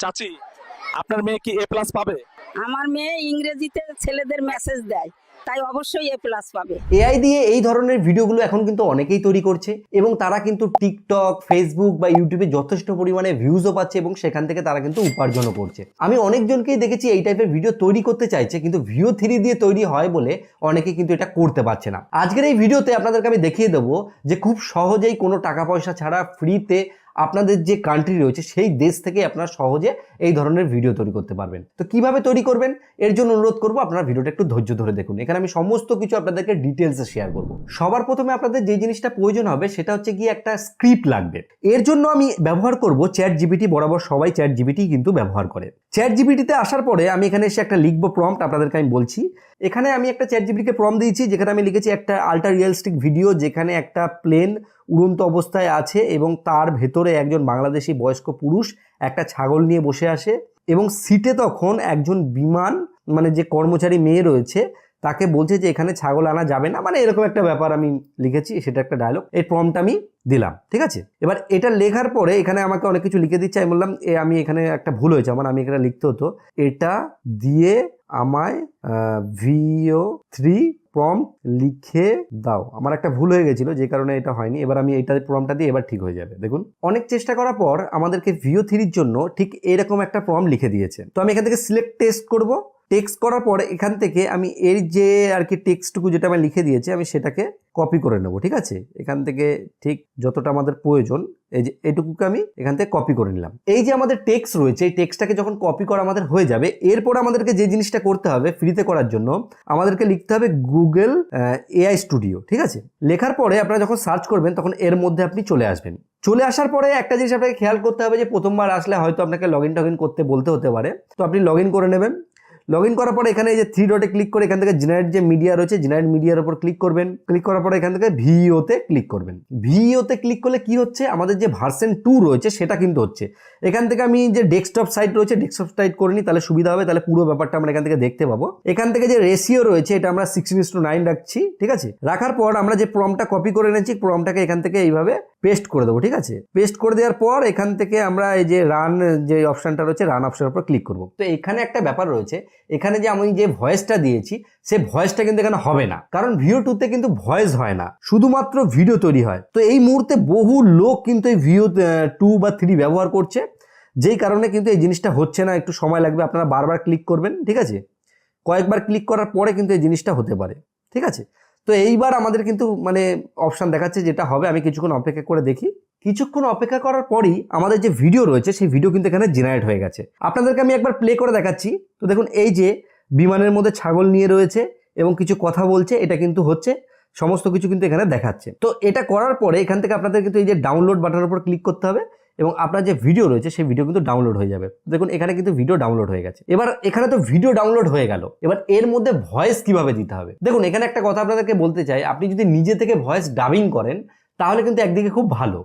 চাচি, আপনার মেয়ে কি এ প্লাস পাবে? আমার মেয়ে ইংরেজিতে ছেলেদের মেসেজ দেয়, তাই অবশ্যই এ প্লাস পাবে। এআই দিয়ে এই ধরনের ভিডিওগুলো এখন কিন্তু অনেকেই তৈরি করছে এবং তারা কিন্তু টিকটক, ফেসবুক বা ইউটিউবে যথেষ্ট পরিমাণে ভিউজও পাচ্ছে এবং সেখান থেকে তারা কিন্তু উপার্জনও করছে। আমি অনেকজনকেই দেখেছি এই টাইপের ভিডিও তৈরি করতে চাইছে, কিন্তু ভিও 3 দিয়ে তৈরি হয় বলে অনেকে কিন্তু এটা করতে পারছে না। আজকের এই ভিডিওতে আপনাদেরকে আমি দেখিয়ে দেবো যে খুব সহজেই কোনো টাকা পয়সা ছাড়া ফ্রিতে আপনাদের যে কান্ট্রি রয়েছে সেই দেশ থেকে আপনারা সহজে এই ধরনের ভিডিও তৈরি করতে পারবেন। তো কিভাবে তৈরি করবেন এর জন্য অনুরোধ করবো আপনারা ভিডিওটা একটু ধৈর্য ধরে দেখুন। এখানে আমি সমস্ত কিছু আপনাদেরকে ডিটেলসে শেয়ার করব। সবার প্রথমে আপনাদের যে জিনিসটা প্রয়োজন হবে সেটা হচ্ছে গিয়ে একটা স্ক্রিপ্ট লাগবে। এর জন্য আমি ব্যবহার করব চ্যাট জিপিটি। বরাবর সবাই চ্যাট জিপিটি কিন্তু ব্যবহার করে। চ্যাট জিপিটিতে আসার পরে আমি এখানে এসে একটা লিখবো প্রম্পট, আপনাদেরকে আমি বলছি। এখানে আমি একটা চ্যাট জিপিটিকে প্রম্পট দিয়েছি, যেখানে আমি লিখেছি একটা আল্ট্রা রিয়েলিস্টিক ভিডিও যেখানে একটা প্লেন উড়ন্ত অবস্থায় আছে এবং তার ভেতরে একজন বাংলাদেশি বয়স্ক পুরুষ একটা ছাগল নিয়ে বসে আসে এবং সিটে তখন একজন বিমান মানে যে কর্মচারী মেয়ে রয়েছে তাকে বলছে যে এখানে ছাগল আনা যাবে না, মানে এরকম একটা ব্যাপার আমি লিখেছি, সেটা একটা ডায়লগ। এই প্রম্পট আমি দিলাম, ঠিক আছে। এবার এটা লেখার পরে এখানে আমাকে অনেক কিছু লিখে দিচ্ছে। আমি বললাম আমি এখানে একটা ভুল হয়েছে আমার, আমি এখানে লিখতে হতো এটা দিয়ে আমায় VO3 প্রম্পট লিখে দাও। আমার একটা ভুল হয়ে গেছিল যে কারণে এটা হয়নি। এবার আমি এইটা প্রম্পটটা দিয়ে এবার ঠিক হয়ে যাবে। দেখুন অনেক চেষ্টা করার পর আমাদেরকে VO3 জন্য ঠিক এরকম একটা প্রম্পট লিখে দিয়েছে। তো আমি এখান থেকে সিলেক্ট টেক্সট করব। টেক্সট করার পরে এখান থেকে আমি এর যে আর কি টেক্সটটুকু যেটা আমি লিখে দিয়েছি আমি সেটাকে কপি করে নেব, ঠিক আছে। এখান থেকে ঠিক যতটা আমাদের প্রয়োজন এই যে এটুকুকে আমি এখান থেকে কপি করে নিলাম। এই যে আমাদের টেক্সট রয়েছে এই টেক্সটটাকে যখন কপি করা আমাদের হয়ে যাবে, এরপর আমাদেরকে যে জিনিসটা করতে হবে ফ্রিতে করার জন্য আমাদেরকে লিখতে হবে গুগল AI স্টুডিও, ঠিক আছে। লেখার পরে আপনারা যখন সার্চ করবেন তখন এর মধ্যে আপনি চলে আসবেন। চলে আসার পরে একটা জিনিস আপনাকে খেয়াল করতে হবে যে প্রথমবার আসলে হয়তো আপনাকে লগ ইন করতে বলতে হতে পারে, তো আপনি লগ ইন করে নেবেন। লগ ইন করার পরে এখানে এই যে 3 ডটে ক্লিক করে এখান থেকে জেনারেট যে মিডিয়া রয়েছে জেনারেট মিডিয়ার উপর ক্লিক করবেন। ক্লিক করার পরে এখান থেকে ভিওতে ক্লিক করবেন। ভিওতে ক্লিক করলে কি হচ্ছে, আমাদের যে ভার্সন 2 রয়েছে সেটা কিন্তু হচ্ছে। এখান থেকে আমি যে ডেস্কটপ সাইট রয়েছে ডেস্কটপ সাইট করে নিই, তাহলে সুবিধা হবে, তাহলে পুরো ব্যাপারটা আমরা এখান থেকে দেখতে পাবো। এখান থেকে যে রেশিও রয়েছে এটা আমরা 16:9 রাখছি, ঠিক আছে। রাখার পর আমরা যে প্রম্পটটা কপি করে এনেছি প্রম্পটটাকে এখান থেকে এইভাবে পেস্ট করে দেবো, ঠিক আছে। পেস্ট করে দেওয়ার পর এখান থেকে আমরা এই যে রান যে অপশনটা রয়েছে রান অপশনের উপর ক্লিক করব। তো এখানে একটা ব্যাপার রয়েছে, এখানে যে আমি যে ভয়েসটা দিয়েছি সে ভয়েসটা কিন্তু এখানে হবে না, কারণ VO2 কিন্তু ভয়েস হয় না, শুধুমাত্র ভিডিও তৈরি হয়। তো এই মুহূর্তে বহু লোক কিন্তু এই VO2 বা 3 ব্যবহার করছে, যেই কারণে কিন্তু এই জিনিসটা হচ্ছে না। একটু সময় লাগবে, আপনারা বারবার ক্লিক করবেন, ঠিক আছে। কয়েকবার ক্লিক করার পরে কিন্তু এই জিনিসটা হতে পারে, ঠিক আছে। তো এইবার আমাদের কিন্তু মানে অপশান দেখাচ্ছে যেটা হবে। আমি কিছুক্ষণ অপেক্ষা করে দেখি। কিছুক্ষণ অপেক্ষা করার পরই আমাদের যে ভিডিও রয়েছে সেই ভিডিও কিন্তু এখানে জেনারেট হয়ে গেছে। আপনাদেরকে আমি একবার প্লে করে দেখাচ্ছি। তো দেখুন এই যে বিমানের মধ্যে ছাগল নিয়ে রয়েছে এবং কিছু কথা বলছে, এটা কিন্তু হচ্ছে, সমস্ত কিছু কিন্তু এখানে দেখাচ্ছে। তো এটা করার পরে এখান থেকে আপনাদের কিন্তু এই যে ডাউনলোড বাটনের উপর ক্লিক করতে হবে এবং আপনার যে ভিডিও রয়েছে সেই ভিডিও কিন্তু ডাউনলোড হয়ে যাবে। দেখুন এখানে কিন্তু ভিডিও ডাউনলোড হয়ে গেছে। এবার এখানে তো ভিডিও ডাউনলোড হয়ে গেল, এবার এর মধ্যে ভয়েস কিভাবে দিতে হবে। দেখুন এখানে একটা কথা আপনাদেরকে বলতে চাই, আপনি যদি নিজে থেকে ভয়েস ডাবিং করেন তাহলে কিন্তু একদিকে খুব ভালো,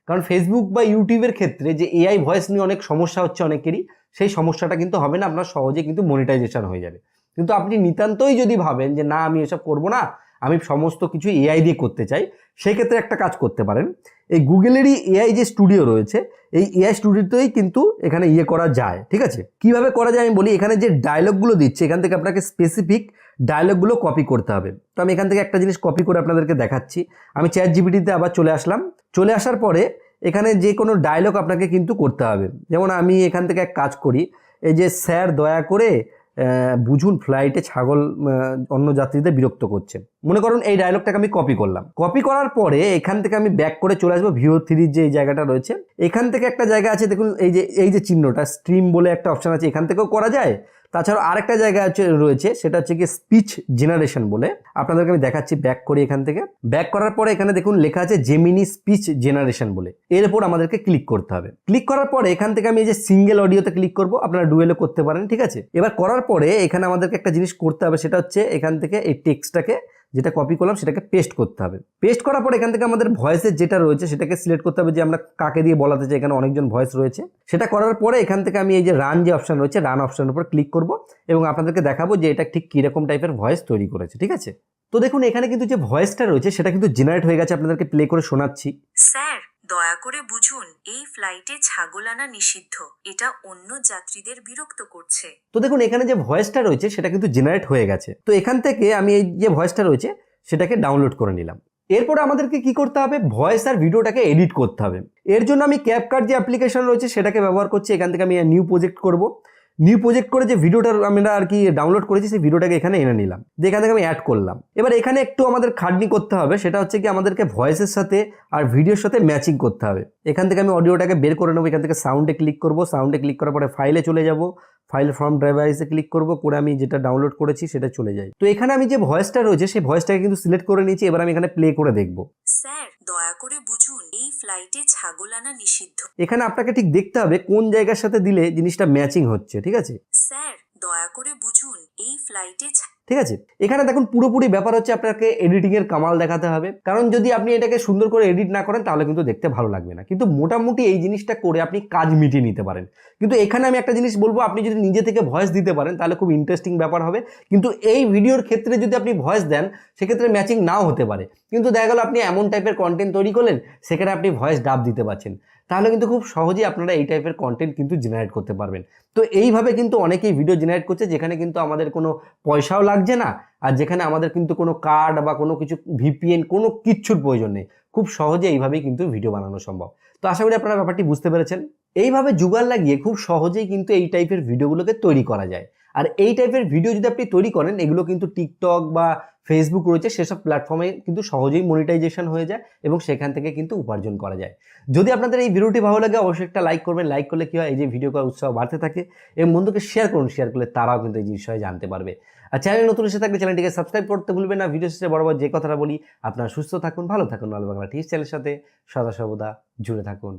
কারণ ফেসবুক বা ইউটিউবের ক্ষেত্রে যে AI ভয়েস নিয়ে অনেক সমস্যা হচ্ছে অনেকেরই, সেই সমস্যাটা কিন্তু হবে না, আপনার সহজে কিন্তু মনিটাইজেশন হয়ে যাবে। কিন্তু আপনি নিতান্তই যদি ভাবেন যে না আমি এসব করবো না, আমি সমস্ত কিছু AI দিয়ে করতে চাই, সেই ক্ষেত্রে একটা কাজ করতে পারেন। এই গুগলেরই AI যে স্টুডিও রয়েছে এই AI স্টুডিওতেই কিন্তু এখানে করা যায়, ঠিক আছে। কিভাবে করা যায় আমি বলি। এখানে যে ডায়লগগুলো দিচ্ছে এখান থেকে আপনাকে স্পেসিফিক ডায়লগগুলো কপি করতে হবে। তো আমি এখান থেকে একটা জিনিস কপি করে আপনাদেরকে দেখাচ্ছি। আমি চ্যাট জিপিটিতে আবার চলে আসলাম। চলে আসার পরে এখানে যে কোনো ডায়লগ আপনাকে কিন্তু করতে হবে। যেমন আমি এখান থেকে এক কাজ করি, এই যে স্যার দয়া করে বুঝুন ফ্লাইটে ছাগল অন্য যাত্রীদের বিরক্ত করছে, মনে করুন এই ডায়লগটাকে আমি কপি করলাম। কপি করার পরে এখান থেকে আমি ব্যাক করে চলে আসবো VO3 যে এই জায়গাটা রয়েছে। এখান থেকে একটা জায়গা আছে দেখুন এই যে চিহ্নটা স্ট্রিম বলে একটা অপশন আছে, এখান থেকেও করা যায়। তাছাড়া আরেকটা জায়গা রয়েছে সেটা হচ্ছে কি স্পিচ জেনারেশন বলে, আপনাদেরকে আমি দেখাচ্ছি। ব্যাক করি, এখান থেকে ব্যাক করার পরে এখানে দেখুন লেখা আছে জেমিনি স্পিচ জেনারেশন বলে, এর উপর আমাদেরকে ক্লিক করতে হবে। ক্লিক করার পরে এখান থেকে আমি এই যে সিঙ্গেল অডিওতে ক্লিক করব, আপনারা ডুয়েলও করতে পারেন, ঠিক আছে। এবার করার পরে এখানে আমাদেরকে একটা জিনিস করতে হবে, সেটা হচ্ছে এখান থেকে এই টেক্সটটাকে যেটা কপি করলাম সেটাকে পেস্ট করতে হবে। পেস্ট করার পরে এখান থেকে আমাদের ভয়েসের যেটা রয়েছে সেটাকে সিলেক্ট করতে হবে যে আমরা কাকে দিয়ে বলাতে চাই, এখানে অনেকজন ভয়েস রয়েছে। সেটা করার পরে এখান থেকে আমি এই যে রান যে অপশন রয়েছে রান অপশনের উপর ক্লিক করব এবং আপনাদেরকে দেখাবো যে এটা ঠিক কিরকম টাইপের ভয়েস তৈরি করেছে, ঠিক আছে। তো দেখুন এখানে কিন্তু যে ভয়েসটা রয়েছে সেটা কিন্তু জেনারেট হয়ে গেছে, আপনাদেরকে প্লে করে শোনাচ্ছি। স্যার দয়া করে বুঝুন, এই ফ্লাইটে ছাগল আনা নিষিদ্ধ। এটা অন্য যাত্রীদের বিরক্ত করছে। তো দেখুন এখানে যে ভয়েসটা রয়েছে সেটা কিন্তু জেনারেট হয়ে গেছে। তো এখান থেকে আমি এই যে ভয়েসটা রয়েছে সেটাকে ডাউনলোড করে নিলাম। এরপরে আমাদেরকে কি করতে হবে, ভয়েস আর ভিডিওটাকে এডিট করতে হবে। এর জন্য আমি ক্যাপকাট যে অ্যাপ্লিকেশন রয়েছে সেটাকে ব্যবহার করছি। এখান থেকে আমি নিউ প্রজেক্ট করব। নিউ প্রজেক্ট করে যে ভিডিওটা আমরা আর কি ডাউনলোড করেছি সেই ভিডিওটাকে এখানে এনে নিলাম, দিয়ে এখান থেকে আমি অ্যাড করলাম। এবার এখানে একটু আমাদের খাটনি করতে হবে, সেটা হচ্ছে কি আমাদেরকে ভয়েসের সাথে আর ভিডিওর সাথে ম্যাচিং করতে হবে। এখান থেকে আমি অডিওটাকে বের করে নেবো, এখান থেকে সাউন্ডে ক্লিক করব, সাউন্ডে ক্লিক করার পরে ফাইলে চলে যাব, ফাইল ফ্রম ড্রাইভাইসে ক্লিক করব, করে আমি যেটা ডাউনলোড করেছি সেটা চলে যায়। তো এখানে আমি যে ভয়েসটা রয়েছে সেই ভয়েসটাকে কিন্তু সিলেক্ট করে নিয়েছি। এবার আমি এখানে প্লে করে দেখব। স্যার, দয়া করে বুঝুন, এই ফ্লাইটে ছাগল আনা নিষিদ্ধ। এখানে আপনাকে ঠিক দেখতে হবে কোন জায়গার সাথে দিলে জিনিসটা ম্যাচিং হচ্ছে, ঠিক আছে? স্যার, দয়া করে বুঝুন, এই ফ্লাইটে ঠিক আছে, এখানে দেখুন পুরোপুরি ব্যাপার হচ্ছে আপনাকে এডিটিং এর কামাল দেখাতে হবে। কারণ যদি আপনি এটাকে সুন্দর করে এডিট না করেন তাহলে কিন্তু দেখতে ভালো লাগবে না। কিন্তু মোটামুটি এই জিনিসটা করে আপনি কাজ মিটিয়ে নিতে পারেন। কিন্তু এখানে আমি একটা জিনিস বলবো, আপনি যদি নিজে থেকে ভয়েস দিতে পারেন তাহলে খুব ইন্টারেস্টিং ব্যাপার হবে। কিন্তু এই ভিডিওর ক্ষেত্রে যদি আপনি ভয়েস দেন সেক্ষেত্রে ম্যাচিং নাও হতে পারে। কিন্তু দেখা গেল আপনি এমন টাইপের কন্টেন্ট তৈরি করলেন সেখানে আপনি ভয়েস ডাব দিতে পারছেন, তাহলে কিন্তু খুব সহজেই আপনারা এই টাইপের কন্টেন্ট কিন্তু জেনারেট করতে পারবেন। তো এইভাবে কিন্তু অনেকেই ভিডিও জেনারেট করছে যেখানে কিন্তু আমাদের কোনো পয়সাও লাগছে না, আর যেখানে আমাদের কিন্তু কোনো কার্ড বা কোনো কিছু ভিপিএন কোনো কিচ্ছুর প্রয়োজন নেই। খুব সহজে এইভাবেই কিন্তু ভিডিও বানানো সম্ভব। তো আশা করি আপনারা ব্যাপারটি বুঝতে পেরেছেন। এইভাবে জুগাড় লাগিয়ে খুব সহজেই কিন্তু এই টাইপের ভিডিওগুলোকে তৈরি করা যায়। আর এই টাইপের ভিডিও যদি আপনি তৈরি করেন, এগুলো কিন্তু টিকটক বা ফেসবুক রয়েছে সেসব প্ল্যাটফর্মে কিন্তু সহজেই মনিটাইজেশন হয়ে যায় এবং সেখান থেকে কিন্তু উপার্জন করা যায়। যদি আপনাদের এই ভিডিওটি ভালো লাগে অবশ্যই একটা লাইক করবেন। লাইক করলে কি হয়, এই যে ভিডিও করার উৎসাহ বাড়তে থাকে এবং বন্ধুকে শেয়ার করুন, শেয়ার করলে তারাও কিন্তু এই বিষয়ে জানতে পারবে। আর চ্যানেল নতুন এসে থাকলে চ্যানেলটিকে সাবস্ক্রাইব করতে ভুলবেন না। ভিডিও শেষে বরাবর যে কথাটা বলি, আপনারা সুস্থ থাকুন, ভালো থাকুন, আলো বাংলা টিভি চ্যানেলের সাথে সদা সর্বদা জুড়ে থাকুন।